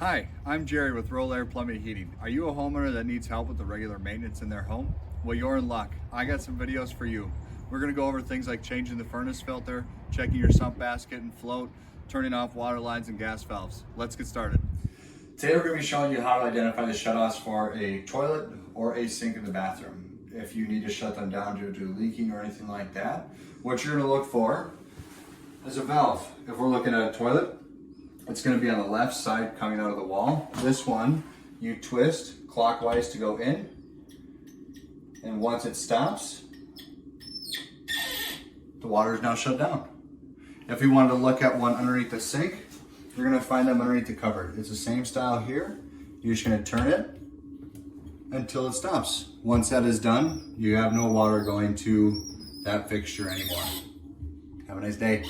Hi, I'm Jerry with Rol Air Plumbing Heating. Are you a homeowner that needs help with the regular maintenance in their home? Well, you're in luck. I got some videos for you. We're gonna go over things like changing the furnace filter, checking your sump basket and float, turning off water lines and gas valves. Let's get started. Today we're gonna be showing you how to identify the shutoffs for a toilet or a sink in the bathroom. If you need to shut them down due to leaking or anything like that, what you're gonna look for is a valve. If we're looking at a toilet, it's going to be on the left side coming out of the wall. This one, you twist clockwise to go in. And once it stops, the water is now shut down. If we wanted to look at one underneath the sink, you're going to find them underneath the cupboard. It's the same style here. You're just going to turn it until it stops. Once that is done, you have no water going to that fixture anymore. Have a nice day.